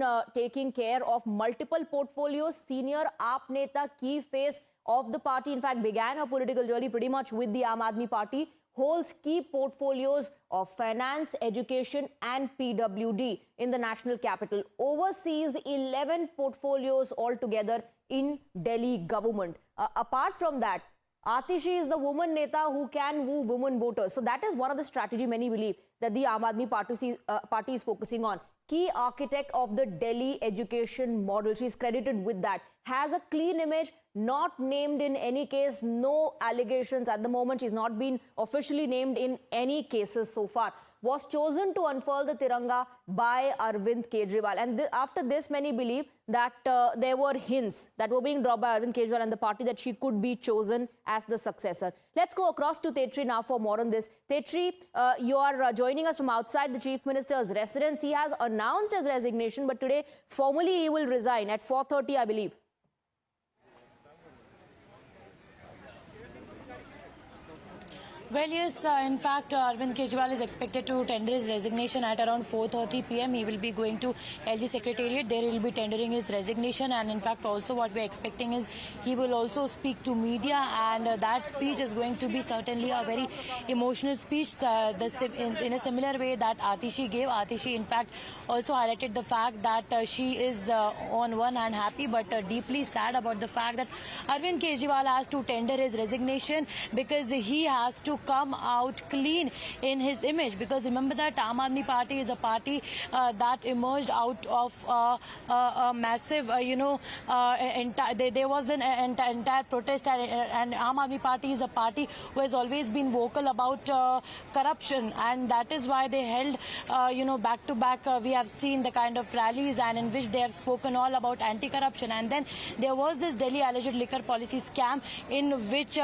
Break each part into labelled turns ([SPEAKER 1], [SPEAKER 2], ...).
[SPEAKER 1] been taking care of multiple portfolios. Senior AAP Neta, key face of the party, in fact, began her political journey pretty much with the Aam Aadmi Party, holds key portfolios of finance, education and PWD in the national capital. Oversees 11 portfolios altogether in Delhi government. Apart from that, Atishi is the woman Neta who can woo women voters. So that is one of the strategy many believe that the Aam Aadmi party is focusing on. Key architect of the Delhi education model. She's credited with that. Has a clean image, not named in any case, no allegations at the moment. She's not been officially named in any cases so far. Was chosen to unfurl the Tiranga by Arvind Kejriwal. And after this, many believe that there were hints that were being dropped by Arvind Kejriwal and the party that she could be chosen as the successor. Let's go across to Tetri now for more on this. Tetri, you are joining us from outside the Chief Minister's residence. He has announced his resignation, but today formally he will resign at 4:30, I believe.
[SPEAKER 2] Well, yes, in fact, Arvind Kejriwal is expected to tender his resignation at around 4:30 p.m. He will be going to LG Secretariat. There he will be tendering his resignation, and in fact, also what we're expecting is he will also speak to media, and that speech is going to be certainly a very emotional speech in a similar way that Atishi gave. Atishi, in fact, also highlighted the fact that she is on one hand happy but deeply sad about the fact that Arvind Kejriwal has to tender his resignation because he has to come out clean in his image. Because remember that Aam Aadmi Party is a party that emerged out of a massive, there was an entire protest, and Aam Aadmi Party is a party who has always been vocal about corruption, and that is why they held, back to back. We have seen the kind of rallies and in which they have spoken all about anti-corruption. And then there was this Delhi alleged liquor policy scam in which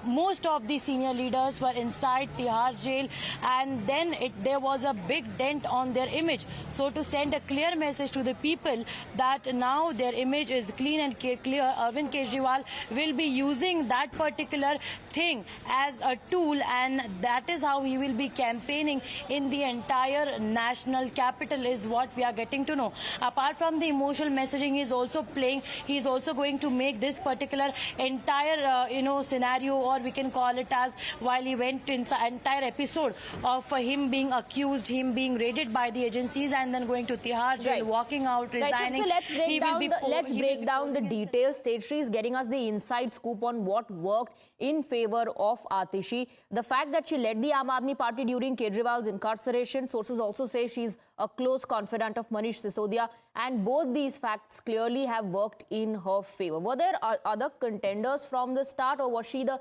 [SPEAKER 2] most of the senior leaders were inside Tihar jail, and then there was a big dent on their image. So to send a clear message to the people that now their image is clean and clear, Arvind Kejriwal will be using that particular thing as a tool, and that is how he will be campaigning in the entire national capital, is what we are getting to know. Apart from the emotional messaging he is also playing, he is also going to make this particular entire scenario, or we can call it as, while he went in the entire episode of him being accused, him being raided by the agencies, and then going to Tihar jail, walking out, resigning.
[SPEAKER 1] Right. So let's break down the details. State Street is getting us the inside scoop on what worked in favor of Atishi. The fact that she led the Aam Aadmi Party during Kejriwal's incarceration, sources also say she's a close confidant of Manish Sisodia, and both these facts clearly have worked in her favor. Were there other contenders from the start, or was she the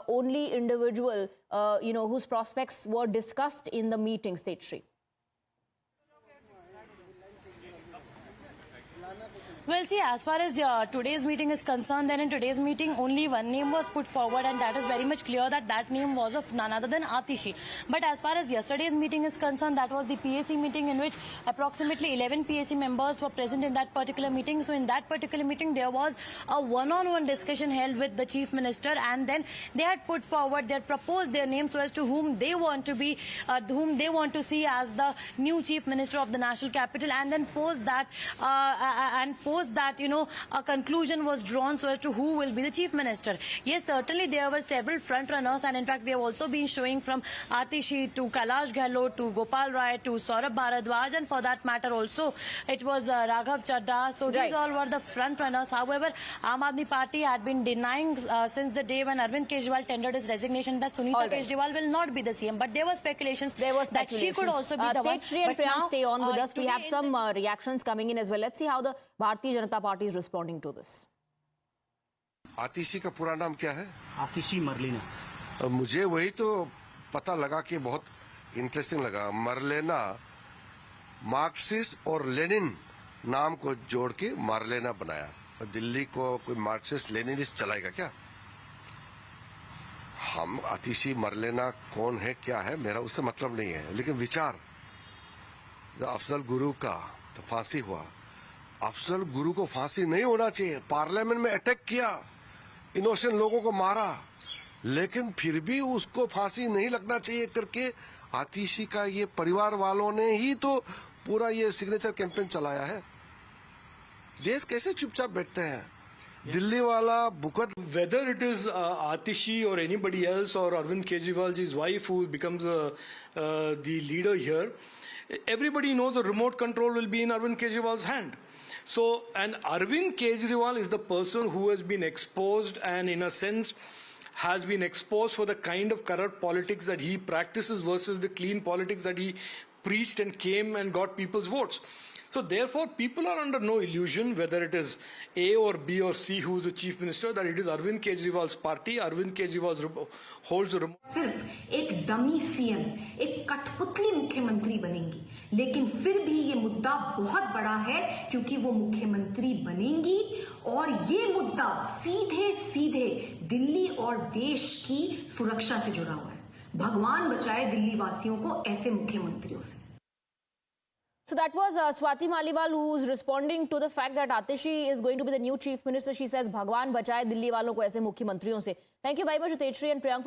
[SPEAKER 1] only individual, whose prospects were discussed in the meeting, State Street?
[SPEAKER 2] Well, see, as far as today's meeting is concerned, then in today's meeting only one name was put forward, and that is very much clear that that name was of none other than Atishi. But as far as yesterday's meeting is concerned, that was the PAC meeting in which approximately 11 PAC members were present in that particular meeting. So in that particular meeting, there was a one-on-one discussion held with the Chief Minister, and then they had put forward, they had proposed their names so as to whom they want to be, whom they want to see as the new Chief Minister of the national capital, and then post that, a conclusion was drawn so as to who will be the Chief Minister. Yes, certainly there were several front runners, and in fact we have also been showing from Atishi to Kailash Gehlot to Gopal Rai to Saurabh Bharadwaj, and for that matter also it was Raghav Chadha. So these all were the front runners. However, Aam Aadmi Party had been denying since the day when Arvind Kejriwal tendered his resignation that Sunita Kejriwal will not be the CM. But there were speculations that she could also be the one.
[SPEAKER 1] Tetri and Priyank, stay on with us. We have some reactions coming in as well. Let's see how the Bharatiya Janata Party is responding to this.
[SPEAKER 3] आतिशी का पूरा नाम क्या है?
[SPEAKER 4] आतिशी मरलेना।
[SPEAKER 3] मुझे वही तो पता लगा कि बहुत इंटरेस्टिंग लगा। मरलेना, मार्क्सिस्ट और लेनिन नाम को जोड़ के मरलेना बनाया। तो दिल्ली को कोई मार्क्सिस्ट लेनिनिस्ट चलाएगा क्या? हम आतिशी मरलेना कौन है क्या है मेरा उससे मतलब नहीं है, लेकिन विचार अफजल गुरु का तो फांसी हुआ। अफजल गुरु को फांसी नहीं होना चाहिए। पार्लियामेंट में अटैक किया, इनोसेंट लोगों को मारा, लेकिन फिर भी उसको फांसी नहीं लगना चाहिए करके आतिशी का ये परिवार वालों ने ही तो पूरा ये सिग्नेचर कैंपेन चलाया है। देश कैसे चुपचाप बैठते हैं? दिल्ली वाला बुकत
[SPEAKER 5] Whether it is Atishi or anybody else or Arvind Kejriwal's wife who becomes the leader here, everybody knows the remote control will be in Arvind Kejriwal's hand. So, and Arvind Kejriwal is the person who has been exposed and in a sense has been exposed for the kind of corrupt politics that he practices versus the clean politics that he preached and came and got people's votes. So therefore, people are under no illusion whether it is A or B or C who is the chief minister, that it is Arvind Kejriwal's party. Arvind Kejriwal holds a remote.
[SPEAKER 6] सिर्फ एक dummy CM, एक कठपुतली मुख्यमंत्री बनेंगी, लेकिन फिर भी ये मुद्दा बहुत बड़ा है क्योंकि वो मुख्यमंत्री बनेंगी और ये मुद्दा सीधे सीधे दिल्ली और देश की सुरक्षा से जुड़ा हुआ है। भगवान बचाए दिल्ली वासियों को ऐसे मुख्यमंत्रियों से।
[SPEAKER 1] So that was Swati Maliwal, who's responding to the fact that Atishi is going to be the new chief minister. She says, Bhagwan bachaye Delhi walon ko aise mukhyamantriyon se. Thank you very much, Tejshri and Priyank.